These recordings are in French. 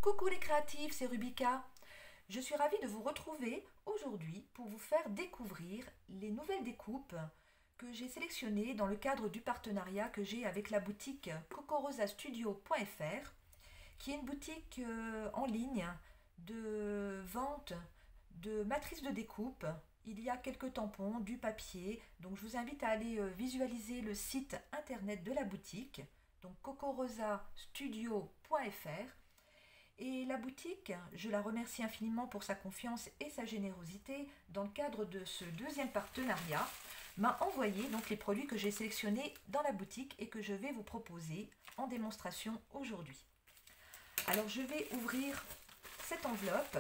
Coucou les créatifs, c'est Rubika. Je suis ravie de vous retrouver aujourd'hui pour vous faire découvrir les nouvelles découpes que j'ai sélectionnées dans le cadre du partenariat que j'ai avec la boutique cocorosastudio.fr, qui est une boutique en ligne de vente de matrices de découpe. Il y a quelques tampons, du papier, donc je vous invite à aller visualiser le site internet de la boutique, donc cocorosastudio.fr. Et la boutique, je la remercie infiniment pour sa confiance et sa générosité. Dans le cadre de ce deuxième partenariat, m'a envoyé donc les produits que j'ai sélectionnés dans la boutique et que je vais vous proposer en démonstration aujourd'hui. Alors je vais ouvrir cette enveloppe.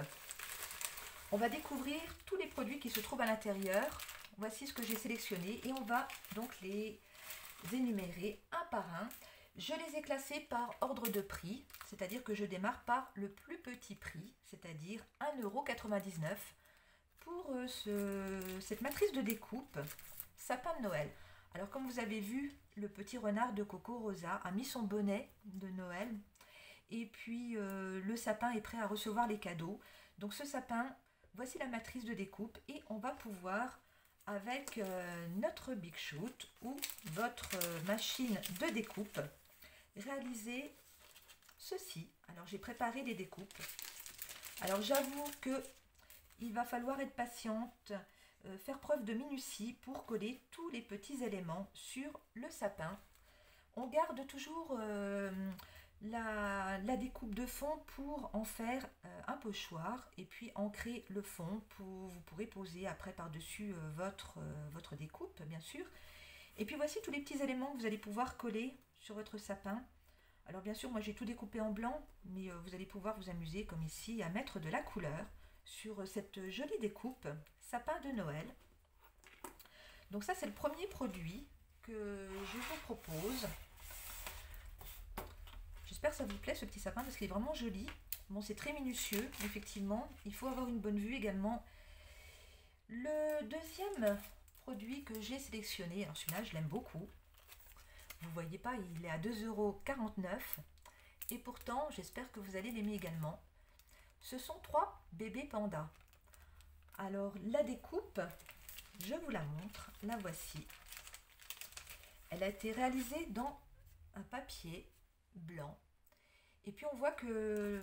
On va découvrir tous les produits qui se trouvent à l'intérieur. Voici ce que j'ai sélectionné et on va donc les énumérer un par un. Je les ai classés par ordre de prix, c'est-à-dire que je démarre par le plus petit prix, c'est-à-dire 1,99 € pour cette matrice de découpe sapin de Noël. Alors comme vous avez vu, le petit renard de Coco Rosa a mis son bonnet de Noël et puis le sapin est prêt à recevoir les cadeaux. Donc ce sapin, voici la matrice de découpe et on va pouvoir, avec notre Big Shoot ou votre machine de découpe, réaliser ceci. Alors j'ai préparé les découpes. Alors j'avoue que il va falloir être patiente, faire preuve de minutie pour coller tous les petits éléments sur le sapin. On garde toujours la découpe de fond pour en faire un pochoir et puis ancrer le fond. Vous pourrez poser après par-dessus votre découpe, bien sûr. Et puis voici tous les petits éléments que vous allez pouvoir coller sur votre sapin. Alors bien sûr, moi j'ai tout découpé en blanc, mais vous allez pouvoir vous amuser comme ici à mettre de la couleur sur cette jolie découpe sapin de Noël. Donc ça c'est le premier produit que je vous propose. J'espère que ça vous plaît ce petit sapin parce qu'il est vraiment joli. Bon, c'est très minutieux, effectivement. Il faut avoir une bonne vue également. Le deuxième produit que j'ai sélectionné, alors celui-là je l'aime beaucoup. Vous voyez pas, il est à 2,49 € et pourtant j'espère que vous allez l'aimer également. Ce sont 3 bébés pandas. Alors la découpe, je vous la montre, la voici. Elle a été réalisée dans un papier blanc et puis on voit que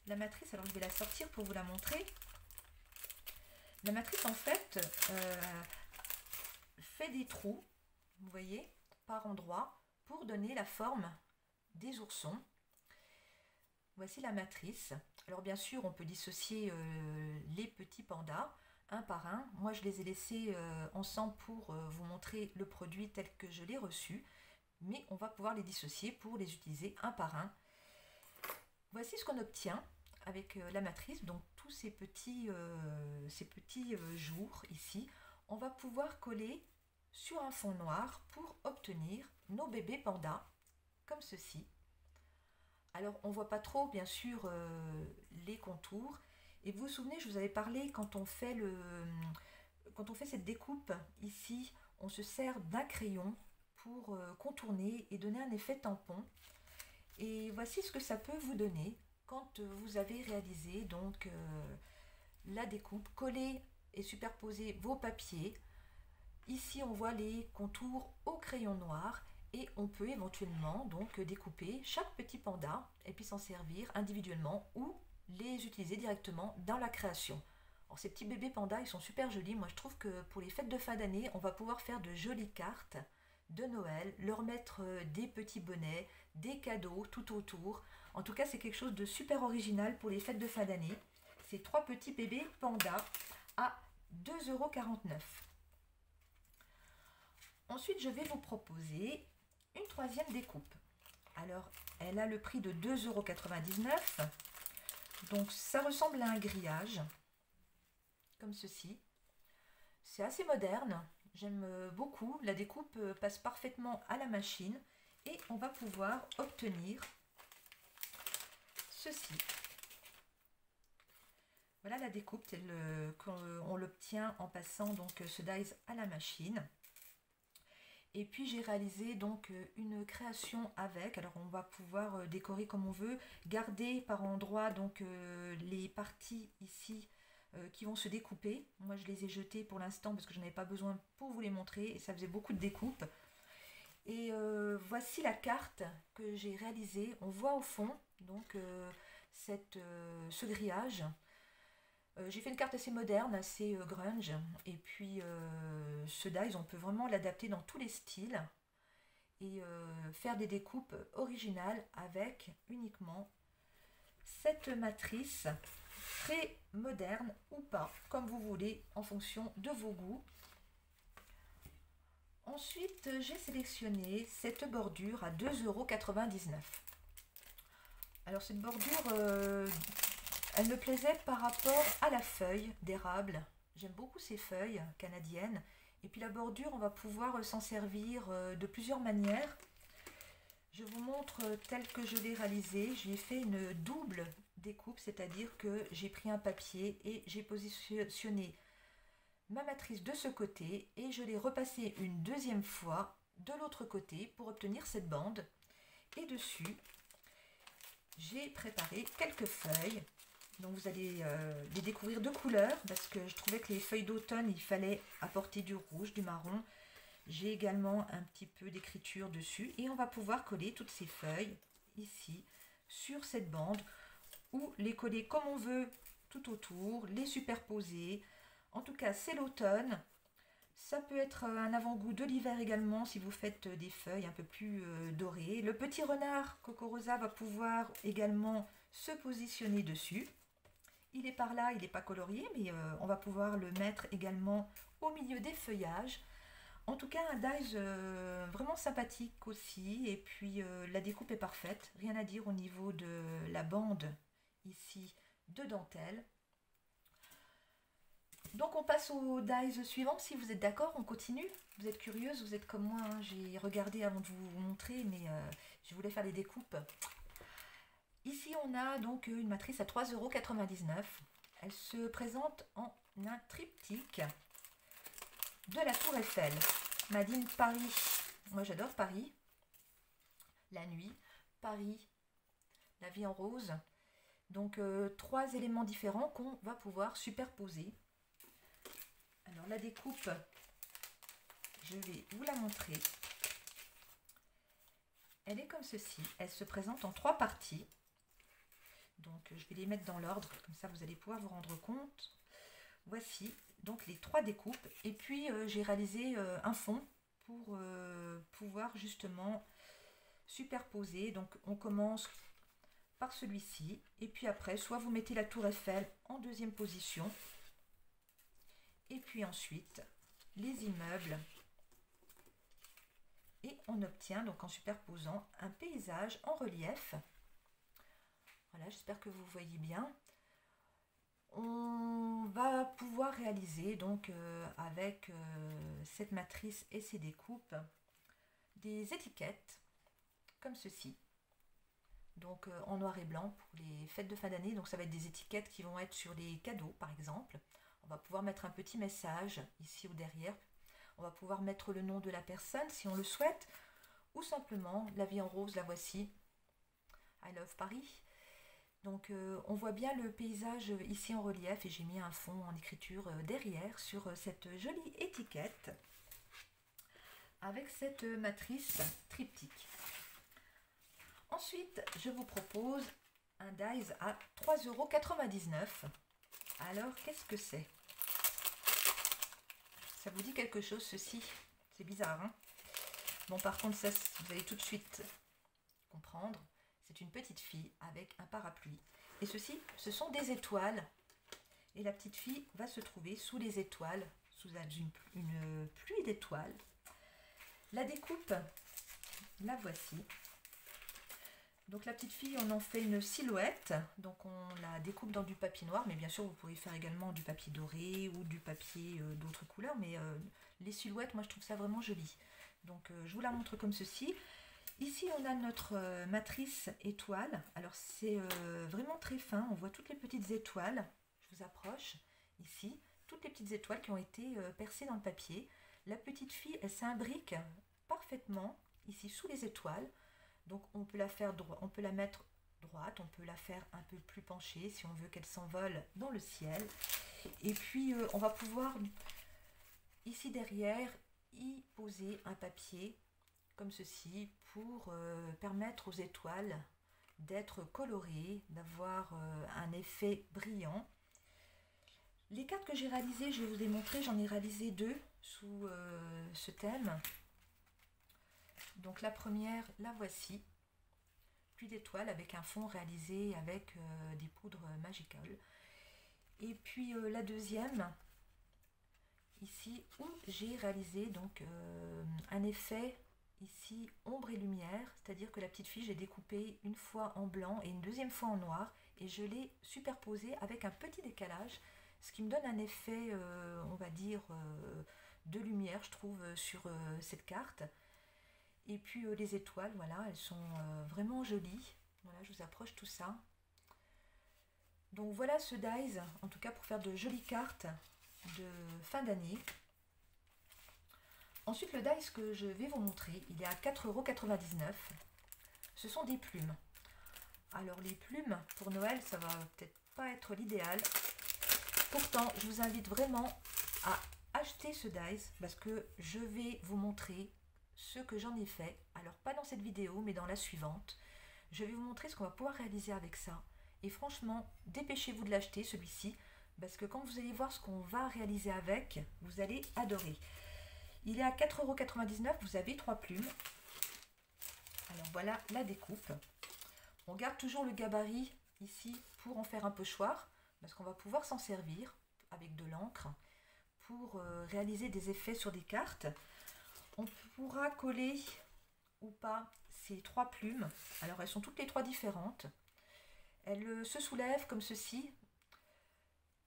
la matrice, alors je vais la sortir pour vous la montrer. La matrice en fait fait des trous, vous voyez, par endroits pour donner la forme des oursons. Voici la matrice. Alors bien sûr on peut dissocier les petits pandas un par un. Moi je les ai laissés ensemble pour vous montrer le produit tel que je l'ai reçu, mais on va pouvoir les dissocier pour les utiliser un par un. Voici ce qu'on obtient avec la matrice, donc tous ces petits jours ici. On va pouvoir coller sur un fond noir pour obtenir nos bébés pandas comme ceci. Alors on voit pas trop bien sûr les contours et vous vous souvenez, je vous avais parlé quand on fait cette découpe ici, on se sert d'un crayon pour contourner et donner un effet tampon. Et voici ce que ça peut vous donner quand vous avez réalisé donc la découpe, coller et superposer vos papiers. Ici on voit les contours au crayon noir et on peut éventuellement donc découper chaque petit panda et puis s'en servir individuellement ou les utiliser directement dans la création. Alors ces petits bébés pandas, ils sont super jolis. Moi je trouve que pour les fêtes de fin d'année, on va pouvoir faire de jolies cartes de Noël, leur mettre des petits bonnets, des cadeaux tout autour. En tout cas c'est quelque chose de super original pour les fêtes de fin d'année. Ces 3 petits bébés pandas à 2,49 €. Ensuite, je vais vous proposer une troisième découpe. Alors, elle a le prix de 2,99 €. Donc, ça ressemble à un grillage, comme ceci. C'est assez moderne, j'aime beaucoup. La découpe passe parfaitement à la machine et on va pouvoir obtenir ceci. Voilà la découpe telle qu'on l'obtient en passant donc ce dies à la machine. Et puis j'ai réalisé donc une création avec, alors on va pouvoir décorer comme on veut, garder par endroits donc les parties ici qui vont se découper. Moi je les ai jetées pour l'instant parce que je n'en avais pas besoin pour vous les montrer et ça faisait beaucoup de découpes. Et voici la carte que j'ai réalisée. On voit au fond donc ce grillage. J'ai fait une carte assez moderne, assez grunge. Et puis ce dies, on peut vraiment l'adapter dans tous les styles et faire des découpes originales avec uniquement cette matrice très moderne ou pas, comme vous voulez, en fonction de vos goûts. Ensuite, j'ai sélectionné cette bordure à 2,99 €. Alors cette bordure, elle me plaisait par rapport à la feuille d'érable. J'aime beaucoup ces feuilles canadiennes. Et puis la bordure, on va pouvoir s'en servir de plusieurs manières. Je vous montre tel que je l'ai réalisé. J'ai fait une double découpe, c'est-à-dire que j'ai pris un papier et j'ai positionné ma matrice de ce côté et je l'ai repassée une deuxième fois de l'autre côté pour obtenir cette bande. Et dessus, j'ai préparé quelques feuilles. Donc vous allez les découvrir de couleurs parce que je trouvais que les feuilles d'automne, il fallait apporter du rouge, du marron. J'ai également un petit peu d'écriture dessus et on va pouvoir coller toutes ces feuilles ici sur cette bande ou les coller comme on veut tout autour, les superposer. En tout cas, c'est l'automne. Ça peut être un avant-goût de l'hiver également si vous faites des feuilles un peu plus dorées. Le petit renard Coco Rosa va pouvoir également se positionner dessus. Il est par là, il n'est pas colorié, mais on va pouvoir le mettre également au milieu des feuillages. En tout cas, un dies vraiment sympathique aussi. Et puis, la découpe est parfaite. Rien à dire au niveau de la bande ici de dentelle. Donc, on passe au dies suivant. Si vous êtes d'accord, on continue. Vous êtes curieuse, vous êtes comme moi. Hein. J'ai regardé avant de vous montrer, mais je voulais faire les découpes. Ici, on a donc une matrice à 3,99 €. Elle se présente en un triptyque de la Tour Eiffel. Made in Paris. Moi, j'adore Paris. La nuit, Paris, la vie en rose. Donc, trois éléments différents qu'on va pouvoir superposer. Alors, la découpe, je vais vous la montrer. Elle est comme ceci. Elle se présente en trois parties. Donc je vais les mettre dans l'ordre, comme ça vous allez pouvoir vous rendre compte. Voici donc les trois découpes. Et puis j'ai réalisé un fond pour pouvoir justement superposer. Donc on commence par celui-ci. Et puis après, soit vous mettez la tour Eiffel en deuxième position. Et puis ensuite, les immeubles. Et on obtient donc en superposant un paysage en relief. Voilà, j'espère que vous voyez bien. On va pouvoir réaliser donc avec cette matrice et ces découpes des étiquettes comme ceci. Donc en noir et blanc pour les fêtes de fin d'année. Donc ça va être des étiquettes qui vont être sur les cadeaux par exemple. On va pouvoir mettre un petit message ici ou derrière. On va pouvoir mettre le nom de la personne si on le souhaite. Ou simplement la vie en rose, la voici. I love Paris. Donc on voit bien le paysage ici en relief et j'ai mis un fond en écriture derrière sur cette jolie étiquette avec cette matrice triptyque. Ensuite, je vous propose un dies à 3,99 €. Alors, qu'est-ce que c'est? Ça vous dit quelque chose ceci? C'est bizarre, hein? Bon, par contre, ça, vous allez tout de suite comprendre. C'est une petite fille avec un parapluie. Et ceci, ce sont des étoiles. Et la petite fille va se trouver sous les étoiles, sous une pluie d'étoiles. La découpe, la voici. Donc la petite fille, on en fait une silhouette. Donc on la découpe dans du papier noir. Mais bien sûr, vous pourrez faire également du papier doré ou du papier d'autres couleurs. Mais les silhouettes, moi, je trouve ça vraiment joli. Donc je vous la montre comme ceci. Ici, on a notre matrice étoile. Alors, c'est vraiment très fin. On voit toutes les petites étoiles. Je vous approche ici. Toutes les petites étoiles qui ont été percées dans le papier. La petite fille, elle s'imbrique parfaitement ici sous les étoiles. Donc on peut la faire droite, on peut la mettre droite, on peut la faire un peu plus penchée si on veut qu'elle s'envole dans le ciel. Et puis on va pouvoir ici derrière y poser un papier comme ceci pour permettre aux étoiles d'être colorées, d'avoir un effet brillant. Les cartes que j'ai réalisées, je vais vous les montrer, j'en ai réalisé 2 sous ce thème. Donc la première, la voici, puis d'étoiles avec un fond réalisé avec des poudres Magical. Et puis la deuxième, ici, où j'ai réalisé donc un effet ici ombre et lumière, c'est-à-dire que la petite fille, j'ai découpé une fois en blanc et une deuxième fois en noir, et je l'ai superposé avec un petit décalage, ce qui me donne un effet, on va dire, de lumière, je trouve, sur cette carte. Et puis les étoiles, voilà, elles sont vraiment jolies. Voilà, je vous approche tout ça. Donc voilà ce dies, en tout cas pour faire de jolies cartes de fin d'année. Ensuite, le dies que je vais vous montrer, il est à 4,99 €. Ce sont des plumes. Alors les plumes, pour Noël, ça va peut-être pas être l'idéal. Pourtant, je vous invite vraiment à acheter ce dies parce que je vais vous montrer ce que j'en ai fait. Alors pas dans cette vidéo, mais dans la suivante. Je vais vous montrer ce qu'on va pouvoir réaliser avec ça. Et franchement, dépêchez-vous de l'acheter celui-ci parce que quand vous allez voir ce qu'on va réaliser avec, vous allez adorer. Il est à 4,99 €, vous avez 3 plumes. Alors voilà la découpe. On garde toujours le gabarit ici pour en faire un pochoir, parce qu'on va pouvoir s'en servir avec de l'encre pour réaliser des effets sur des cartes. On pourra coller ou pas ces 3 plumes. Alors elles sont toutes les 3 différentes. Elles se soulèvent comme ceci,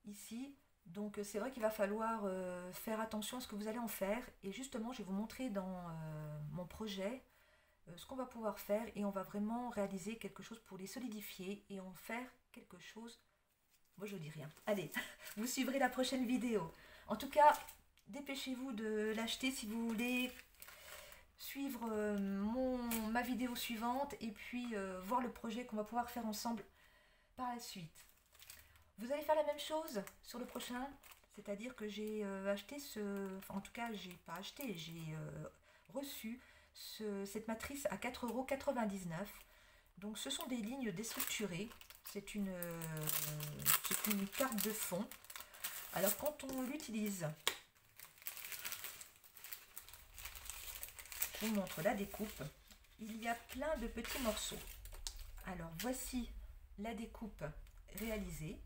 ici. Donc c'est vrai qu'il va falloir faire attention à ce que vous allez en faire. Et justement, je vais vous montrer dans mon projet ce qu'on va pouvoir faire. Et on va vraiment réaliser quelque chose pour les solidifier et en faire quelque chose. Moi, je ne dis rien. Allez, vous suivrez la prochaine vidéo. En tout cas, dépêchez-vous de l'acheter si vous voulez suivre ma vidéo suivante. Et puis voir le projet qu'on va pouvoir faire ensemble par la suite. Vous allez faire la même chose sur le prochain, c'est-à-dire que j'ai acheté enfin en tout cas j'ai pas acheté, j'ai reçu cette matrice à 4,99 €. Donc ce sont des lignes déstructurées, c'est une carte de fond. Alors quand on l'utilise, je vous montre la découpe, il y a plein de petits morceaux. Alors voici la découpe réalisée.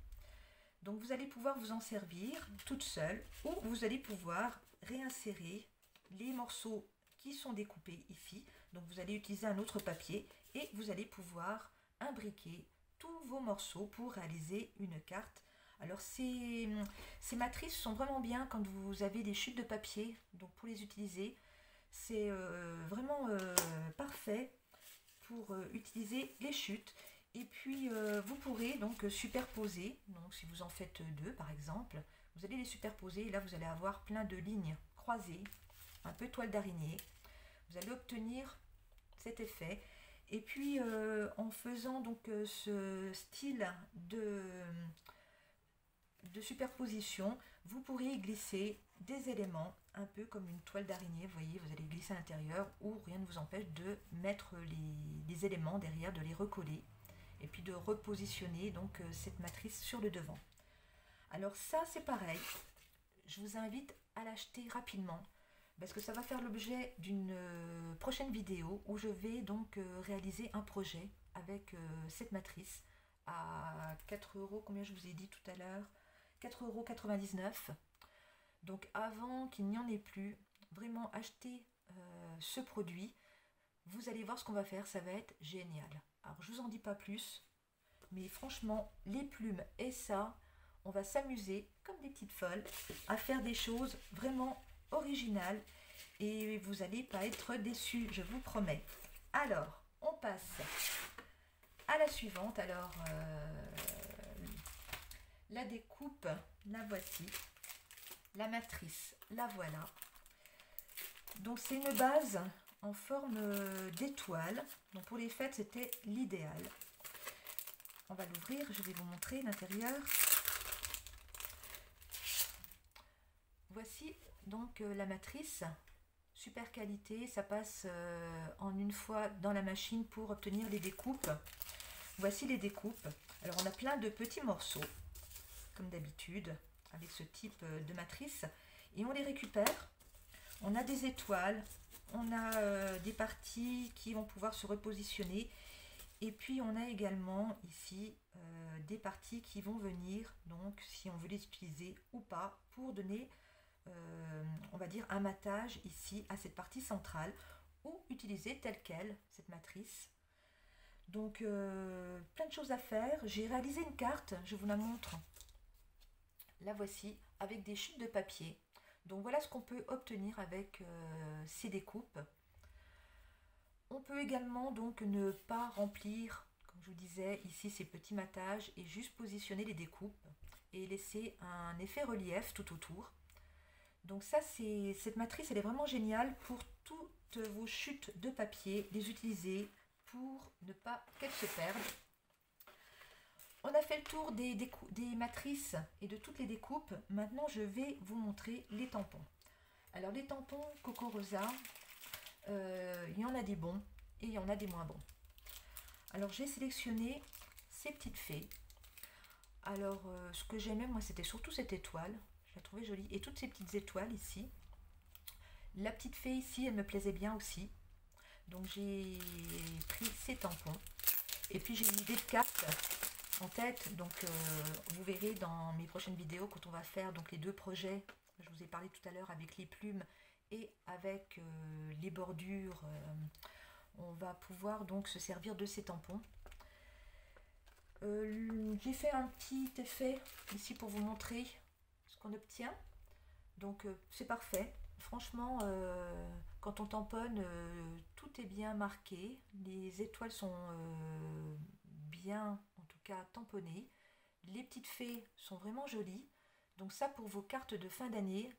Donc vous allez pouvoir vous en servir toute seule ou vous allez pouvoir réinsérer les morceaux qui sont découpés ici. Donc vous allez utiliser un autre papier et vous allez pouvoir imbriquer tous vos morceaux pour réaliser une carte. Alors ces matrices sont vraiment bien quand vous avez des chutes de papier, donc pour les utiliser. C'est vraiment parfait pour utiliser les chutes. Et puis vous pourrez donc superposer, donc si vous en faites 2 par exemple, vous allez les superposer et là vous allez avoir plein de lignes croisées, un peu toile d'araignée. Vous allez obtenir cet effet. Et puis en faisant donc ce style de superposition, vous pourrez y glisser des éléments, un peu comme une toile d'araignée, vous voyez, vous allez glisser à l'intérieur ou rien ne vous empêche de mettre les éléments derrière, de les recoller. Et puis de repositionner donc cette matrice sur le devant. Alors ça c'est pareil, je vous invite à l'acheter rapidement parce que ça va faire l'objet d'une prochaine vidéo où je vais donc réaliser un projet avec cette matrice à 4 €, combien je vous ai dit tout à l'heure, 4,99 €. Donc avant qu'il n'y en ait plus, vraiment achetez ce produit, vous allez voir ce qu'on va faire, ça va être génial. Alors je vous en dis pas plus, mais franchement les plumes et ça, on va s'amuser comme des petites folles à faire des choses vraiment originales et vous n'allez pas être déçus, je vous promets. Alors on passe à la suivante. Alors la découpe, la voici, la matrice, la voilà. Donc c'est une base en forme d'étoile. Donc pour les fêtes, c'était l'idéal. On va l'ouvrir, je vais vous montrer l'intérieur. Voici donc la matrice. Super qualité, ça passe en une fois dans la machine pour obtenir les découpes. Voici les découpes. Alors on a plein de petits morceaux, comme d'habitude, avec ce type de matrice. Et on les récupère. On a des étoiles, on a des parties qui vont pouvoir se repositionner. Et puis on a également ici des parties qui vont venir, donc si on veut les utiliser ou pas, pour donner, on va dire, un matage ici à cette partie centrale, ou utiliser telle quelle cette matrice. Donc plein de choses à faire. J'ai réalisé une carte, je vous la montre. La voici, avec des chutes de papier. Donc voilà ce qu'on peut obtenir avec ces découpes. On peut également donc ne pas remplir, comme je vous disais, ici ces petits matages et juste positionner les découpes et laisser un effet relief tout autour. Donc ça, cette matrice, elle est vraiment géniale pour toutes vos chutes de papier, les utiliser pour ne pas qu'elles se perdent. On a fait le tour des matrices et de toutes les découpes. Maintenant, je vais vous montrer les tampons. Alors les tampons Coco Rosa, il y en a des bons et il y en a des moins bons. Alors j'ai sélectionné ces petites fées. Alors ce que j'aimais moi, c'était surtout cette étoile. Je la trouvais jolie. Et toutes ces petites étoiles ici. La petite fée ici, elle me plaisait bien aussi. Donc j'ai pris ces tampons. Et puis j'ai une idée de carte en tête. Donc vous verrez dans mes prochaines vidéos quand on va faire donc les deux projets. Je vous ai parlé tout à l'heure avec les plumes et avec les bordures. On va pouvoir donc se servir de ces tampons. J'ai fait un petit effet ici pour vous montrer ce qu'on obtient. Donc c'est parfait. Franchement, quand on tamponne, tout est bien marqué. Les étoiles sont bien, en tout cas, tamponnées. Les petites fées sont vraiment jolies. Donc ça, pour vos cartes de fin d'année,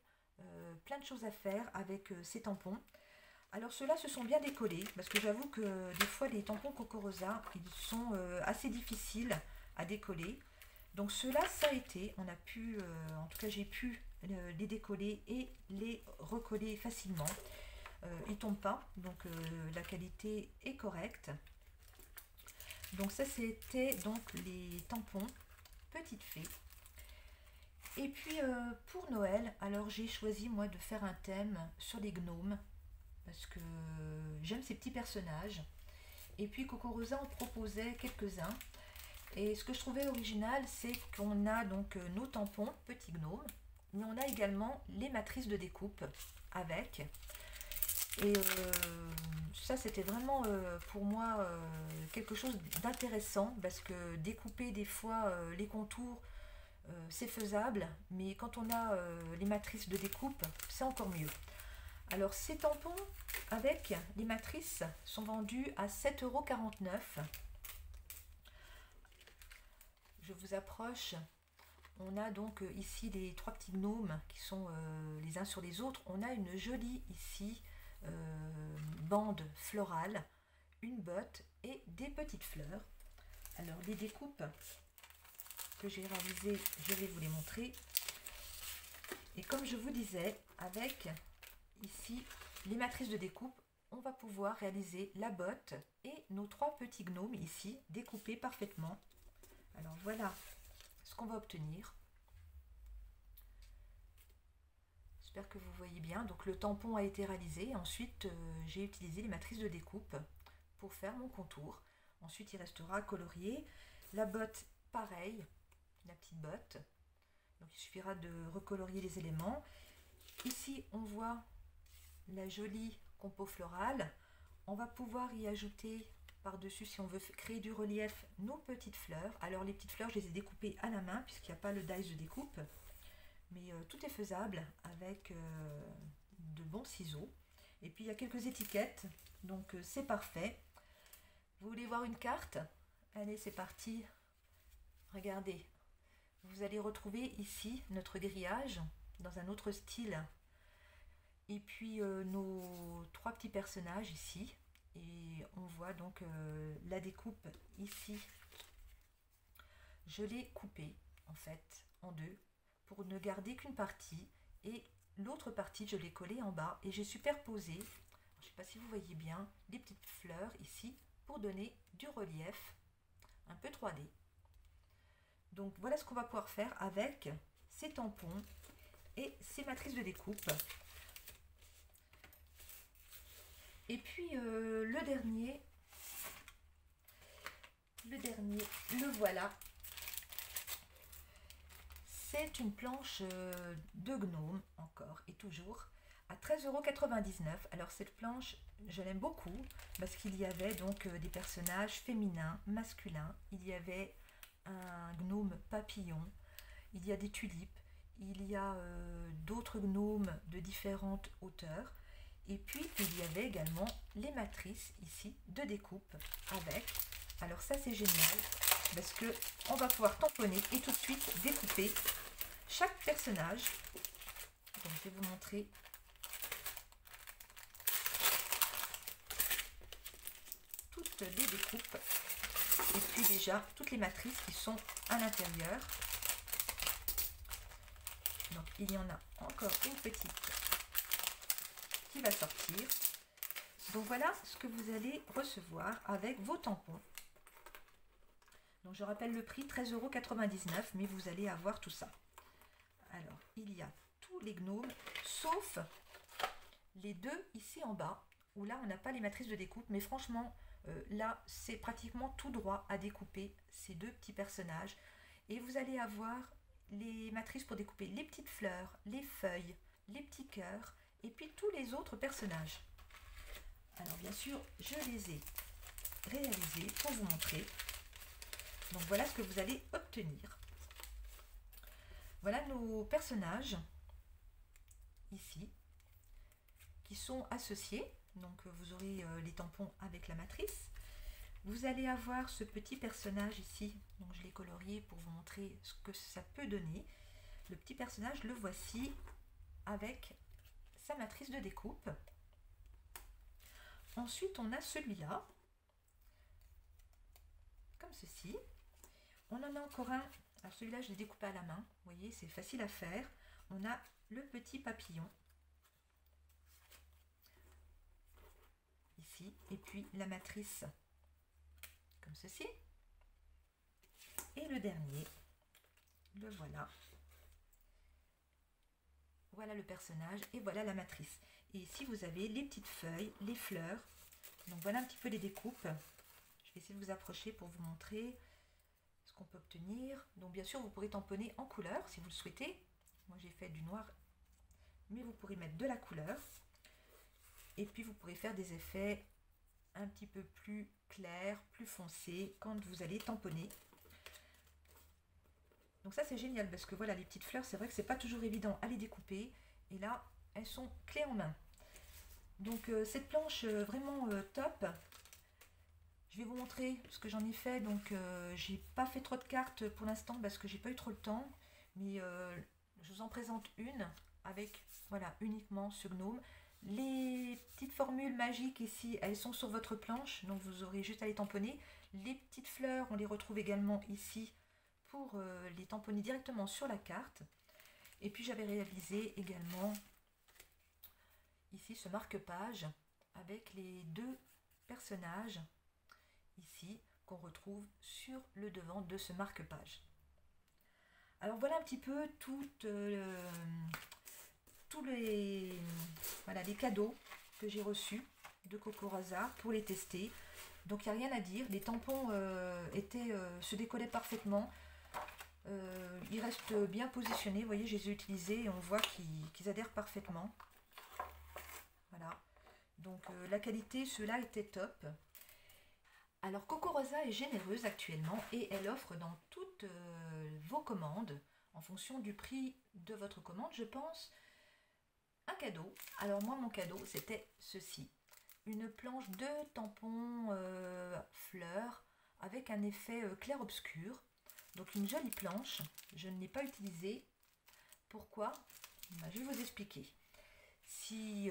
plein de choses à faire avec ces tampons. Alors ceux-là se sont bien décollés, parce que j'avoue que des fois, les tampons Coco Rosa, ils sont assez difficiles à décoller. Donc ceux-là, ça a été. On a pu, en tout cas, j'ai pu les décoller et les recoller facilement. Ils ne tombent pas, donc la qualité est correcte. Donc ça, c'était donc les tampons Petite Fée. Et puis pour Noël, alors j'ai choisi moi de faire un thème sur les gnomes, parce que j'aime ces petits personnages. Et puis Coco Rosa en proposait quelques-uns. Et ce que je trouvais original, c'est qu'on a donc nos tampons petits gnomes, mais on a également les matrices de découpe avec. Et ça, c'était vraiment pour moi quelque chose d'intéressant, parce que découper des fois les contours, c'est faisable, mais quand on a les matrices de découpe, c'est encore mieux. Alors ces tampons avec les matrices sont vendus à 7,49 €. Je vous approche. On a donc ici les trois petits gnomes qui sont les uns sur les autres. On a une jolie ici bande florale, une botte et des petites fleurs. Alors les découpes que j'ai réalisées, je vais vous les montrer. Et comme je vous disais, avec ici les matrices de découpe, on va pouvoir réaliser la botte et nos trois petits gnomes ici découpés parfaitement. Alors voilà ce qu'on va obtenir. J'espère que vous voyez bien. Donc le tampon a été réalisé. Ensuite, j'ai utilisé les matrices de découpe pour faire mon contour. Ensuite, il restera à colorier. La botte, pareil, la petite botte. Donc il suffira de recolorier les éléments. Ici, on voit la jolie compo florale. On va pouvoir y ajouter par-dessus, si on veut créer du relief, nos petites fleurs. Alors les petites fleurs, je les ai découpées à la main puisqu'il n'y a pas le dies de découpe. Mais tout est faisable avec de bons ciseaux. Et puis il y a quelques étiquettes, donc c'est parfait. Vous voulez voir une carte? Allez, c'est parti. Regardez, vous allez retrouver ici notre grillage dans un autre style. Et puis nos trois petits personnages ici. Et on voit donc la découpe ici. Je l'ai coupée en fait en deux pour ne garder qu'une partie. Et l'autre partie, je l'ai collée en bas et j'ai superposé, je ne sais pas si vous voyez bien, les petites fleurs ici pour donner du relief un peu 3D. Donc voilà ce qu'on va pouvoir faire avec ces tampons et ces matrices de découpe. Et puis le dernier, le voilà. C'est une planche de gnome, encore et toujours, à 13,99 €. Alors cette planche, je l'aime beaucoup parce qu'il y avait donc des personnages féminins, masculins. Il y avait un gnome papillon, il y a des tulipes, il y a d'autres gnomes de différentes hauteurs. Et puis il y avait également les matrices ici de découpe avec. Alors ça c'est génial parce que on va pouvoir tamponner et tout de suite découper chaque personnage. Donc je vais vous montrer. Toutes les découpes et puis déjà toutes les matrices qui sont à l'intérieur. Donc il y en a encore une petite qui va sortir. Donc voilà ce que vous allez recevoir avec vos tampons. Donc je rappelle le prix 13,99 €, mais vous allez avoir tout ça. Alors il y a tous les gnomes sauf les deux ici en bas où là on n'a pas les matrices de découpe, mais franchement là c'est pratiquement tout droit à découper ces deux petits personnages. Et vous allez avoir les matrices pour découper les petites fleurs, les feuilles, les petits cœurs et puis tous les autres personnages. Alors bien sûr je les ai réalisés pour vous montrer. Donc voilà ce que vous allez obtenir. Voilà nos personnages ici qui sont associés. Donc vous aurez les tampons avec la matrice. Vous allez avoir ce petit personnage ici. Donc je l'ai colorié pour vous montrer ce que ça peut donner. Le petit personnage, le voici avec sa matrice de découpe. Ensuite on a celui-là comme ceci. On en a encore un. Alors celui-là je l'ai découpé à la main. Vous voyez, c'est facile à faire. On a le petit papillon ici et puis la matrice comme ceci. Et le dernier, le voilà. Voilà le personnage et voilà la matrice. Et ici vous avez les petites feuilles, les fleurs. Donc voilà un petit peu les découpes. Je vais essayer de vous approcher pour vous montrer ce qu'on peut obtenir. Donc bien sûr vous pourrez tamponner en couleur si vous le souhaitez. Moi j'ai fait du noir, mais vous pourrez mettre de la couleur. Et puis vous pourrez faire des effets un petit peu plus clairs, plus foncés quand vous allez tamponner. Donc ça c'est génial parce que voilà, les petites fleurs, c'est vrai que c'est pas toujours évident à les découper. Et là, elles sont clés en main. Donc cette planche vraiment top. Je vais vous montrer ce que j'en ai fait. Donc j'ai pas fait trop de cartes pour l'instant parce que j'ai pas eu trop le temps. Mais je vous en présente une avec voilà uniquement ce gnome. Les petites formules magiques ici, elles sont sur votre planche. Donc vous aurez juste à les tamponner. Les petites fleurs, on les retrouve également ici pour les tamponner directement sur la carte. Et puis j'avais réalisé également ici ce marque-page avec les deux personnages ici qu'on retrouve sur le devant de ce marque-page. Alors voilà un petit peu tous les cadeaux que j'ai reçus de CocoRosa pour les tester. Donc il n'y a rien à dire, les tampons se décollaient parfaitement. Ils restent bien positionnés, vous voyez, je les ai utilisés et on voit qu'ils adhèrent parfaitement. Voilà, donc la qualité, ceux-là étaient top. Alors CocoRosa est généreuse actuellement et elle offre dans toutes vos commandes, en fonction du prix de votre commande, je pense, un cadeau. Alors moi, mon cadeau, c'était ceci. Une planche de tampons fleurs avec un effet clair-obscur. Donc une jolie planche, je ne l'ai pas utilisée. Pourquoi? Je vais vous expliquer. si,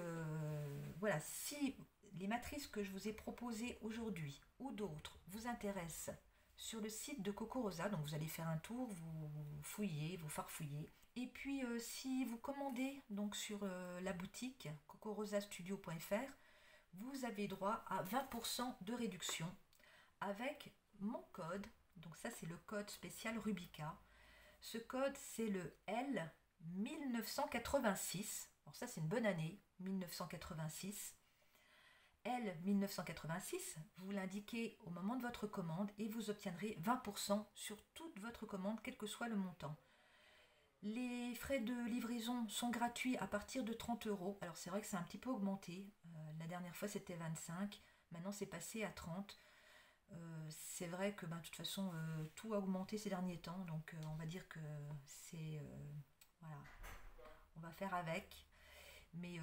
voilà, si les matrices que je vous ai proposées aujourd'hui ou d'autres vous intéressent, sur le site de Coco Rosa, donc vous allez faire un tour, vous fouillez, vous farfouillez. Et puis si vous commandez donc sur la boutique cocorosastudio.fr, vous avez droit à 20% de réduction avec mon code. Donc ça c'est le code spécial Rubica. Ce code c'est le L 1986. Alors ça c'est une bonne année, 1986. L 1986, vous l'indiquez au moment de votre commande et vous obtiendrez 20% sur toute votre commande, quel que soit le montant. Les frais de livraison sont gratuits à partir de 30 €. Alors c'est vrai que c'est un petit peu augmenté. La dernière fois c'était 25, maintenant c'est passé à 30. C'est vrai que de toute façon tout a augmenté ces derniers temps, donc on va dire que c'est... voilà, on va faire avec. Mais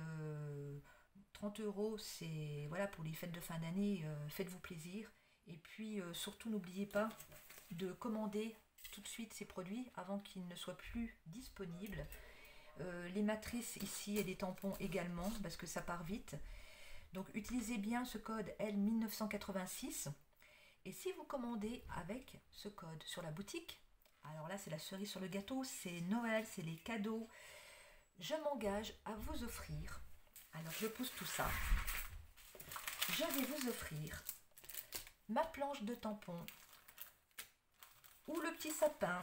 30 €, c'est voilà, pour les fêtes de fin d'année, faites-vous plaisir. Et puis surtout n'oubliez pas de commander tout de suite ces produits avant qu'ils ne soient plus disponibles. Les matrices ici et les tampons également, parce que ça part vite. Donc utilisez bien ce code L1986. Et si vous commandez avec ce code sur la boutique, alors là c'est la cerise sur le gâteau, c'est Noël, c'est les cadeaux. Je m'engage à vous offrir, alors je pousse tout ça, je vais vous offrir ma planche de tampons, ou le petit sapin,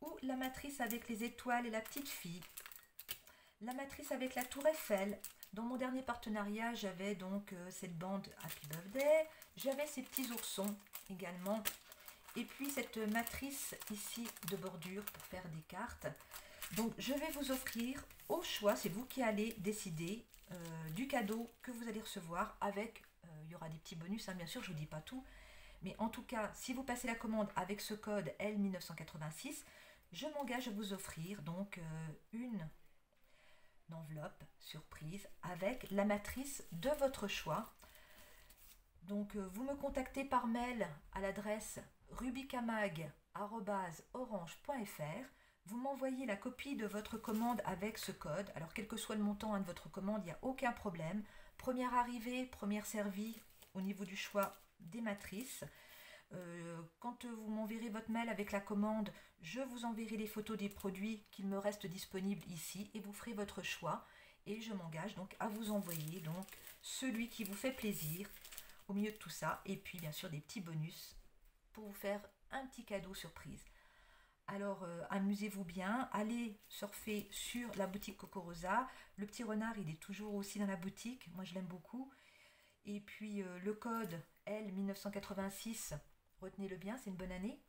ou la matrice avec les étoiles et la petite fille, la matrice avec la tour Eiffel. Dans mon dernier partenariat, j'avais donc cette bande Happy Birthday, j'avais ces petits oursons également, et puis cette matrice ici de bordure pour faire des cartes. Donc je vais vous offrir au choix, c'est vous qui allez décider du cadeau que vous allez recevoir avec, il y aura des petits bonus, hein, bien sûr, je ne vous dis pas tout, mais en tout cas, si vous passez la commande avec ce code L1986, je m'engage à vous offrir donc une enveloppe surprise avec la matrice de votre choix. Donc vous me contactez par mail à l'adresse rubicamag@orange.fr. Vous m'envoyez la copie de votre commande avec ce code. Alors quel que soit le montant de votre commande, il n'y a aucun problème. Première arrivée, première servie au niveau du choix des matrices. Quand vous m'enverrez votre mail avec la commande, je vous enverrai les photos des produits qu'il me reste disponibles ici et vous ferez votre choix. Et je m'engage donc à vous envoyer donc celui qui vous fait plaisir au milieu de tout ça. Et puis bien sûr des petits bonus pour vous faire un petit cadeau surprise. Alors amusez-vous bien, allez surfer sur la boutique Coco Rosa. Le petit renard il est toujours aussi dans la boutique, moi je l'aime beaucoup. Et puis le code L1986, retenez-le bien, c'est une bonne année.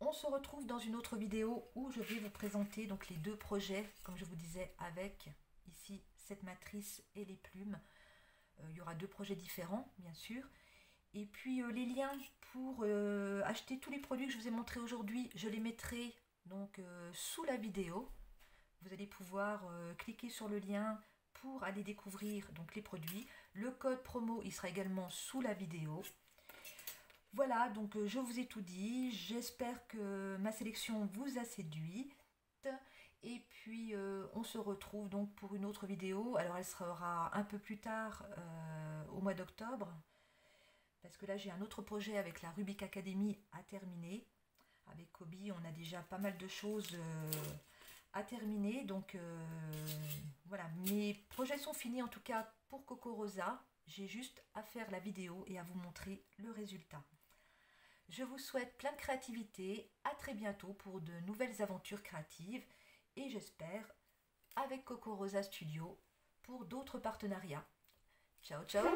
On se retrouve dans une autre vidéo où je vais vous présenter donc les deux projets, comme je vous disais, avec ici cette matrice et les plumes. Il y aura deux projets différents bien sûr. Et puis les liens pour acheter tous les produits que je vous ai montrés aujourd'hui, je les mettrai donc sous la vidéo. Vous allez pouvoir cliquer sur le lien pour aller découvrir donc les produits. Le code promo il sera également sous la vidéo. Voilà, donc je vous ai tout dit. J'espère que ma sélection vous a séduit. Et puis on se retrouve donc pour une autre vidéo. Alors elle sera un peu plus tard au mois d'octobre. Parce que là j'ai un autre projet avec la Rubik Academy à terminer. Avec Kobi, on a déjà pas mal de choses à terminer. Donc voilà, mes projets sont finis en tout cas pour Coco Rosa. J'ai juste à faire la vidéo et à vous montrer le résultat. Je vous souhaite plein de créativité. À très bientôt pour de nouvelles aventures créatives. Et j'espère avec Coco Rosa Studio pour d'autres partenariats. Ciao ciao!